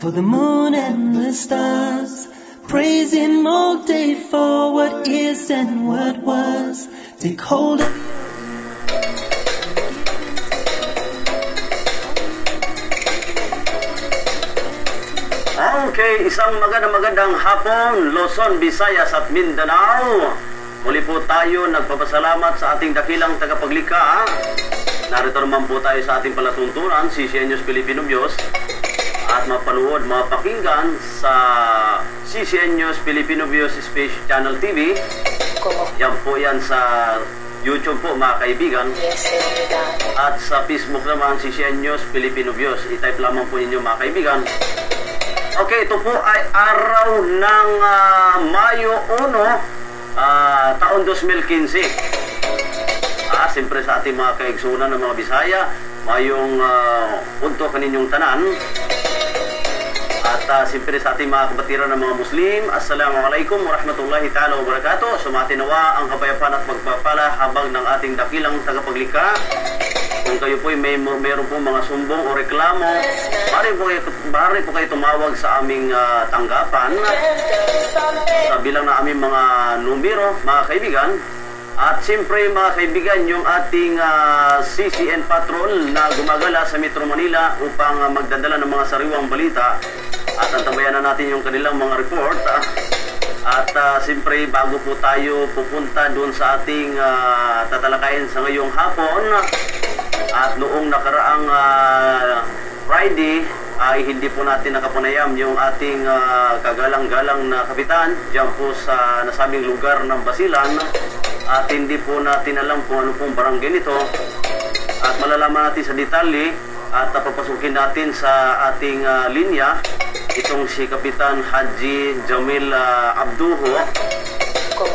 for the moon and the stars, praising all day for what is and what was. Take hold of Okay, isang magandang hapon, Luzon, Visayas at Mindanao. Muli po tayo nagpapasalamat sa ating dakilang tagapaglikha. Narito naman po tayo sa ating palatuntunan, CCN News Filipino News. At mapanood, mapakinggan sa CCN News Filipino News Space Channel TV. Yan po yan sa YouTube po mga kaibigan. At sa Facebook naman, CCN News Filipino News. I-type lamang po ninyo mga kaibigan. Okay, ito po ay araw ng Mayo 1, taon 2015. Siyempre sa ating mga kaigsunan ng mga Bisaya, mayong punto kaninyong tanan. At siyempre sa ating mga kapatiran ng mga Muslim, Assalamualaikum warahmatullahi ta'ala wabarakatuh. Sumati nawa ang kapayapaan at magpapala habang ng ating dakilang tagapaglikha. Kung kayo po mayroon po mga sumbong o reklamo, maaari po kayo tumawag sa aming tanggapan sa bilang na aming mga numero, mga kaibigan. At siyempre mga kaibigan, yung ating CCN Patrol na gumagala sa Metro Manila upang magdadala ng mga sariwang balita at antabayan na natin yung kanilang mga report. At siyempre bago po tayo pupunta doon sa ating tatalakayin sa ngayong hapon, at noong nakaraang Friday ay hindi po natin nakapanayam yung ating kagalang-galang na kapitan dyan po sa nasabing lugar ng Basilan. At hindi po natin alam kung ano pong barangay nito. At malalaman natin sa detalye at papasukin natin sa ating linya itong si Kapitan Haji Jamil Abduho.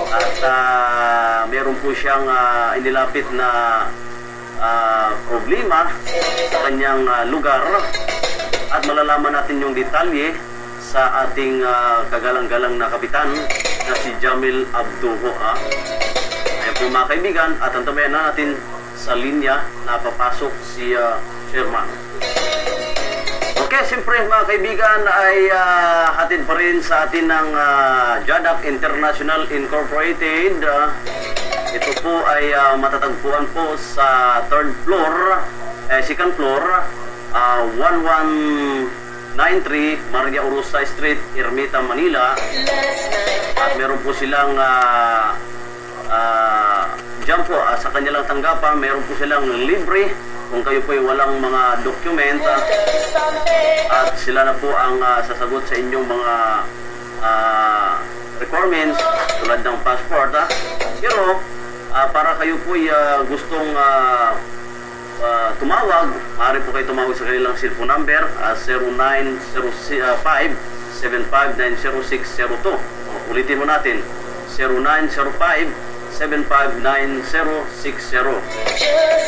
At meron po siyang inilapit na problema sa kanyang lugar. At malalaman natin yung detalye sa ating kagalang-galang na kapitan na si Jamil Abduho. Ayan po mga kaibigan, at antabayan na natin sa linya na papasok si Chairman. Okay, siyempre mga kaibigan ay hatid pa rin sa atin ng JADAC International Incorporated. Ito po ay matatagpuan po sa second floor, 1193 Maria Urusa Street, Ermita, Manila. At meron po silang dyan po sa kanilang tanggapan, meron po silang libre kung kayo po ay walang mga document. At sila na po ang sasagot sa inyong mga requirements tulad ng passport. Pero para kayo po ay gustong tumawag, maaari po kayo tumawag sa kanilang cellphone number 0905-7590602. Ulitin mo natin, 0905-7590602.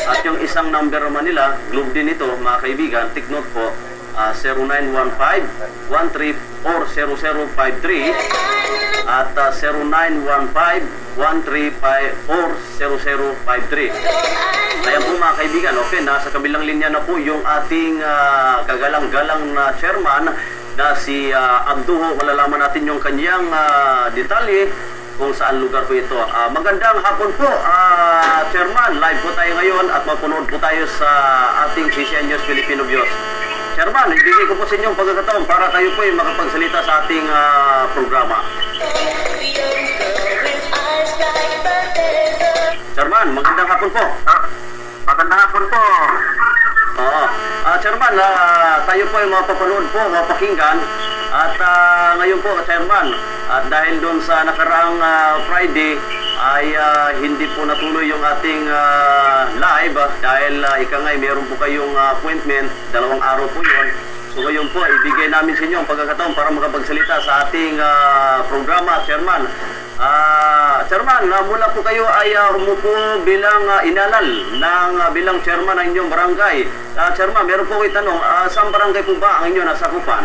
At yung isang number naman nila, globe din ito mga kaibigan, take note po, 0915-134-0053 at 0915-134-0053. Ayan po mga kaibigan, okay, nasa kabilang linya na po yung ating kagalang-galang na chairman na si Abduho. Malalaman natin yung kanyang detalye kung saan lugar po ito. Magandang hapon po, Chairman. Live po tayo ngayon at mapunood po tayo sa ating CCN News Filipino News. Chairman, ibigay ko po sa inyong pagkakataon para kayo po ay makapagsalita sa ating programa. Chairman, magandang hapon po. Magandang hapon po. Chairman, tayo po ay mapapanood po, mapakinggan. At ngayon po, Chairman, at dahil doon sa nakaraang Friday ay hindi po natuloy yung ating live dahil ika nga meron po kayong appointment, 2 araw po yun. So ngayon po, ibigay namin sa inyo ang pagkakataon para makapagsalita sa ating programa, Chairman. Chairman, mula po kayo ay umupo bilang inalal bilang chairman ng inyong barangay. Chairman, meron po kayo tanong, saan barangay po ba ang inyong nasakupan?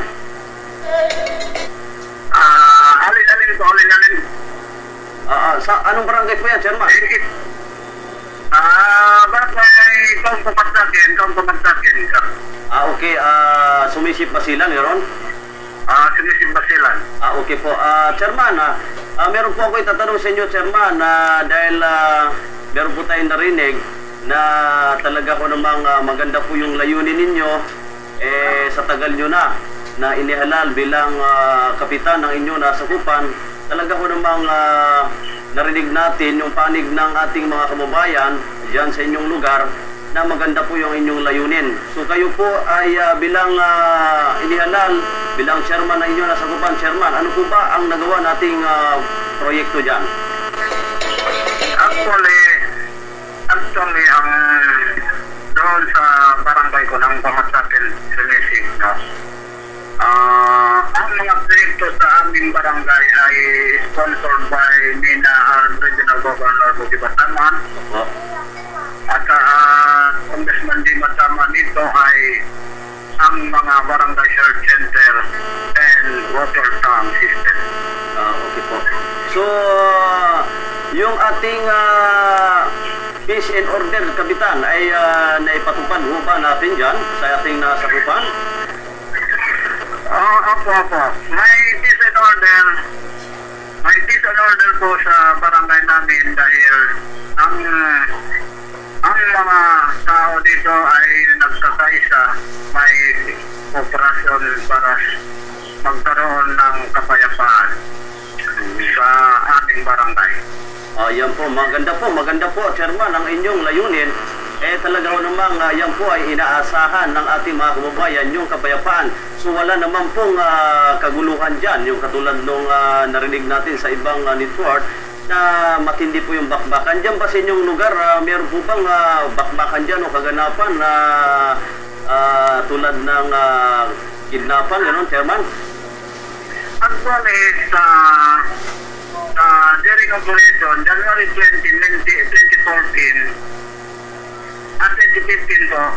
Alin. Sa anong barangay po yan, Chairman? Barangay Kong Pumagsakin, sir. Okay, sumisip ba sila, meron? Sinisig Basilan. Okay po. Chairman, meron po ako itatanong sa inyo, Chairman, dahil meron po tayong narinig na talaga ko namang maganda po yung layunin ninyo sa tagal nyo na inihalal bilang kapitan ng inyo nasakupan. Talaga ko namang narinig natin yung panig ng ating mga kababayan dyan sa inyong lugar na maganda po yung inyong layunin. So kayo po ay bilang inihalal, bilang chairman ng inyo nasakupan, Chairman, ano po ba ang nagawa nating proyekto dyan? Actually, ang doon sa barangay ko ng Pamasakin, Sinisig, no? Ang mga proyekto sa aming barangay ay sponsored by Nina Regional Governor Budi Bataman. At Congressman Di Mataman, ito ay ang mga barangay health center and water tank system. Okay po. So, yung ating peace and order, Kapitan, ay naipatupad mo ba natin dyan sa ating nasakupan? Opo. May peace and order. May peace and order po sa barangay namin dahil ang mga tao dito ay nagkakaisa, may operasyon para magkaroon ng kapayapaan sa aming barangay. Yan po, maganda po, Chairman, ang inyong layunin. Talaga ho namang yan po ay inaasahan ng ating mga kababayan, yung kapayapaan. So wala naman pong kaguluhan dyan, yung katulad nung narinig natin sa ibang network na matindi po yung bakbakan. Dyan ba sa inyong lugar, meron po bang bakbakan dyan o kaganapan na tulad ng kidnapan, gano'n, Chairman? Actually, during operation, January 2014 at 2015 po,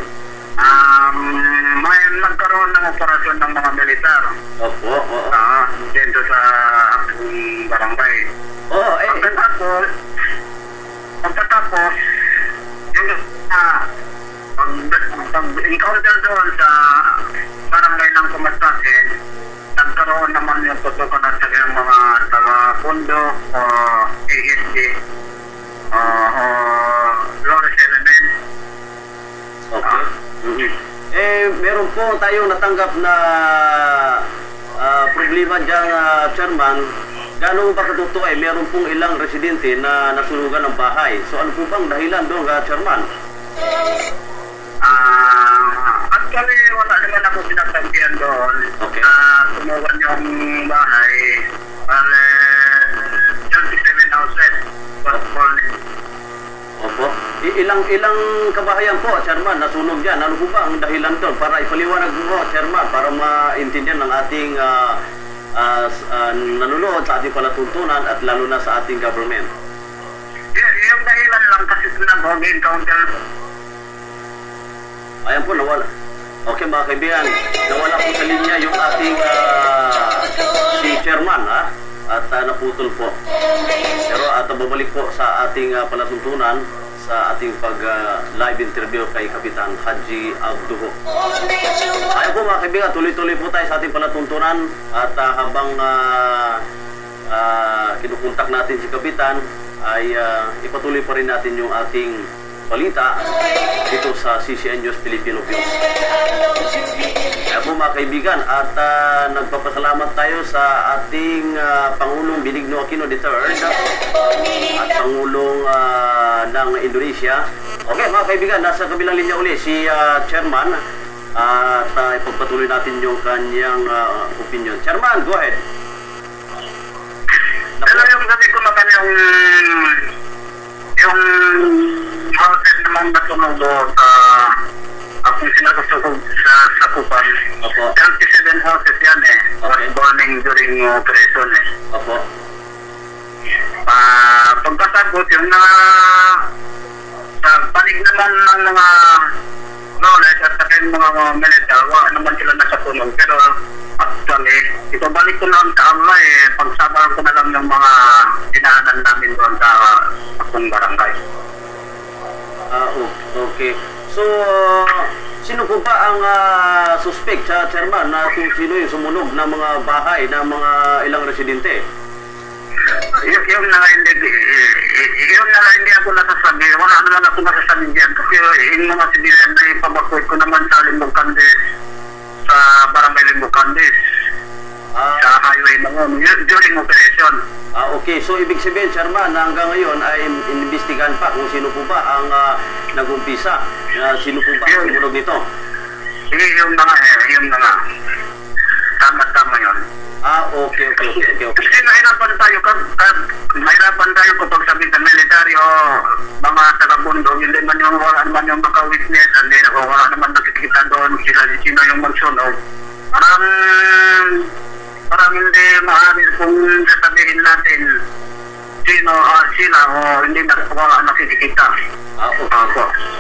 may nagkaroon ng operasyon ng mga militar. Opo. Dito sa aking barangay. Pagkatapos, yung pag-encounter doon sa barangay ng Kumastasin, nagkaroon naman yung tutukan at sa mga taga-pundo o ASD o Lawrence Element. Okay. Meron po tayong natanggap na problema dyan, Chairman. Gano'n ba katotoo meron pong ilang residente na nasunugan ng bahay. So ano po bang dahilan doon, Chairman? Actually, wala naman ako sinasagpian doon. Okay. Tumugan yung bahay. 37 houses. Opo. Ilang kabahayan po, Chairman, nasunog dyan. Ano po ba ang dahilan doon? Para ipaliwanag mo, Chairman, para maintindihan ng ating nanonood sa ating palatuntunan at lalo na sa ating government. Yung dahilan lang kasi nag-encounter. Ayan po, nawala. Okay mga kaibigan, nawala po sa linya yung ating si Chairman, at naputol po. Pero babalik po sa ating palatuntunan sa ating live interview kay Kapitan Haji Abduho. Ayan po mga kaibigan, tuloy-tuloy po tayo sa ating palatuntunan at habang kinukontak natin si Kapitan ay ipatuloy pa rin natin yung ating balita dito sa CCN News Filipino Views. Kaya po mga kaibigan, at nagpapasalamat tayo sa ating Pangulong Benigno Aquino III at Pangulong ng Indonesia. Okay mga kaibigan, nasa kabilang linya uli si Chairman at ipagpatuloy natin yung kanyang opinion. Chairman, go ahead. Pero yung sabi ko naman yung houses naman natunog doon sa akong sinasasukog sa sakupan. Opo. 37 houses yan was burning during operation Opo. Pagkasabot yung sa panig naman ng mga knowledge at saka yung mga militar, wala naman sila nakasunog. Pero actually, ibabalik ko lang sa Allah pagsabaran ko na lang yung mga dinaanan namin doon sa akong barangay. Okay. So, sino po ba ang suspect sa chairman na kung sino yung sumunog ng mga bahay ng mga ilang residente? Yun na nga hindi ako nasasabi. Wala naman ako nasasabi diyan kasi yung mga civilian na ipabakoy ko naman sa Limbukandis, sa Barangay Limbukandis, sa highway during operation. Okay. So, ibig sabihin, chairman, na hanggang ngayon ay inimbestigahan pa kung sino po ba ang nag-umpisa, sino po ba ang sumunog nito? Yung na nga. Tama yun. Okay. Kasi nahirapan tayo kapag sabi ng military o mga taga-bundok, hindi man yung wala naman yung maka-witness, hindi wala naman nakikita doon sino yung magsunog. Parang hindi maaari kung sasabihin natin sino sila o hindi wala nakikita.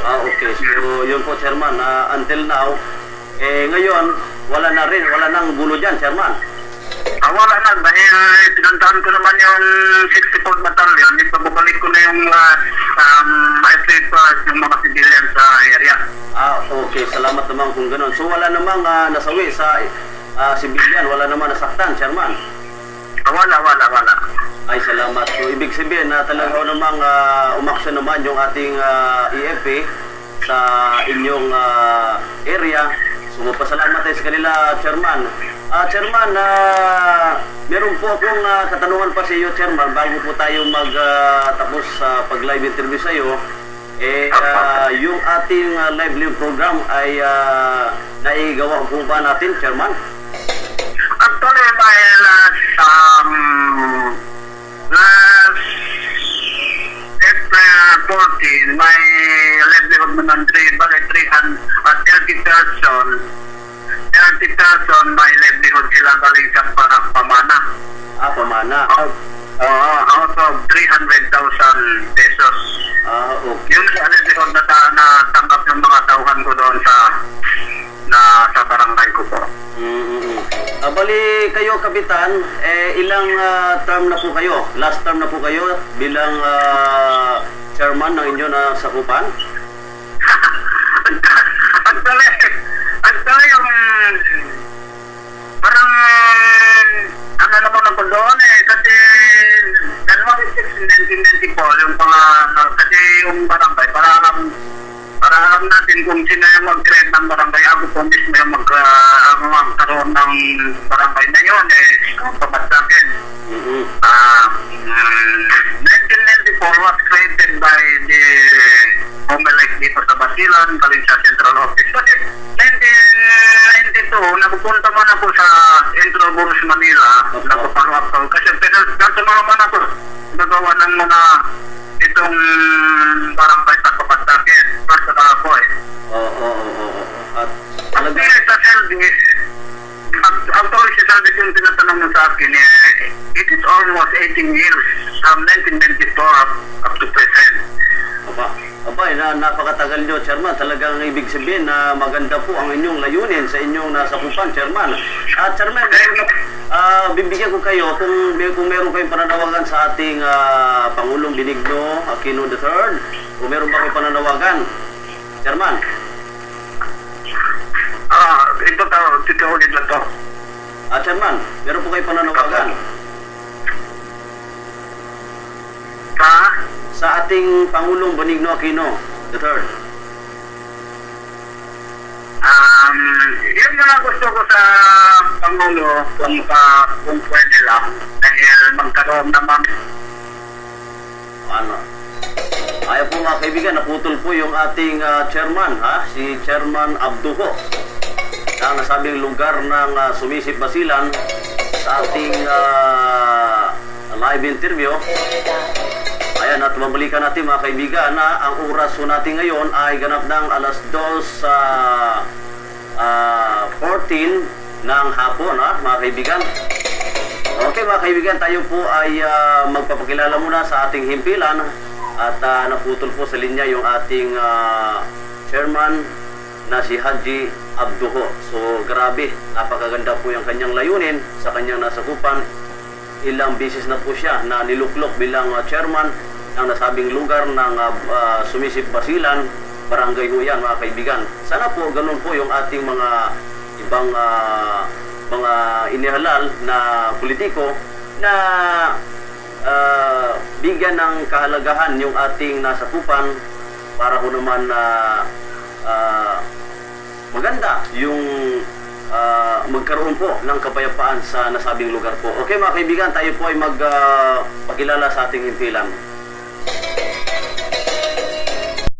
Okay. So, yun po, chairman. Until now, ngayon, wala nang gulo dyan, chairman. Wala na, dahil pinantahan ko naman yung 64th Battalion, ipababalik ko na yung yung mga civilian sa area. Okay. Salamat naman kung gano'n. So, wala namang nasawi sa civilian, wala namang nasaktan, chairman? Wala. Ay, salamat. So, ibig sabihin na talaga namang umaksyon naman yung ating EFA sa inyong area. So, pasalamat tayo sa kanila, chairman. Chairman, meron po akong katanungan pa sa iyo, chairman, bago po tayo tapos sa pag-live interview sa iyo. Yung ating live program ay naigawa po ba natin, chairman? Actually, by last April 14, may livelihood naman 30,000 may livelihood sila galing sa pamana. Pamana. Out of 300,000 pesos. Okay. Yun sa livelihood na tanggap yung mga tauhan ko doon sa barangay ko po. Bali kayo, kapitan, ilang term na po kayo? Last term na po kayo bilang chairman ng inyo na sakupan? Actually, yung parang ano naman ako doon kasi January 6, 1994 yung kasi yung barangay para alam natin kung sino yung mag-create ng barangay. Ako po mismo yung magkaroon ng barangay na yun kapat sa akin. 1994 was created by the Comelec dito sa Basilan, galing sa Central Office. Kasi 1992, napupunta man ako sa Central Burus, Manila, napapalo ako. Kasi pinagkatunaw naman ako, nagawa ng mga itong barangay sa kapat sa akin. First na ako Actually, sa service, actually sa service yung tinatanong mo sa akin, it is almost 18 years from 1994 up to present. Napakatagal nyo, chairman. Talagang ibig sabihin na maganda po ang inyong layunin sa inyong nasakupan, chairman. Chairman, bibigyan ko kayo kung meron kayong pananawagan sa ating Pangulong Benigno Aquino III. Kung meron ba kayong pananawagan, chairman? Ito ulit na to. Chairman, meron po kayong pananawagan? Sa ating Pangulong Benigno Aquino III. Yun na gusto ko sa Pangulo kung pwede lang dahil magkaroon naman. Ayaw po mga kaibigan, naputol po yung ating chairman, si Chairman Abduho, na nasabing lugar ng Sumisip Basilan sa ating live interview. Ayan, at mabalikan natin mga kaibigan na ang oras po natin ngayon ay ganap ng alas 2:14 ng hapon, mga kaibigan. Okay mga kaibigan, tayo po ay magpapakilala muna sa ating himpilan at naputol po sa linya yung ating chairman na si Haji Abduho. So grabe, napakaganda po yung kanyang layunin sa kanyang nasakupan. Ilang beses na po siya na niluklok bilang chairman ng nasabing lugar ng Sumisip Basilan barangay ho yan, mga kaibigan. Sana po ganun po yung ating mga ibang mga inihalal na politiko na bigyan ng kahalagahan yung ating nasakupan para ho naman na maganda yung magkaroon po ng kapayapaan sa nasabing lugar po. Okay mga kaibigan, tayo po ay magpakilala sa ating himpilan.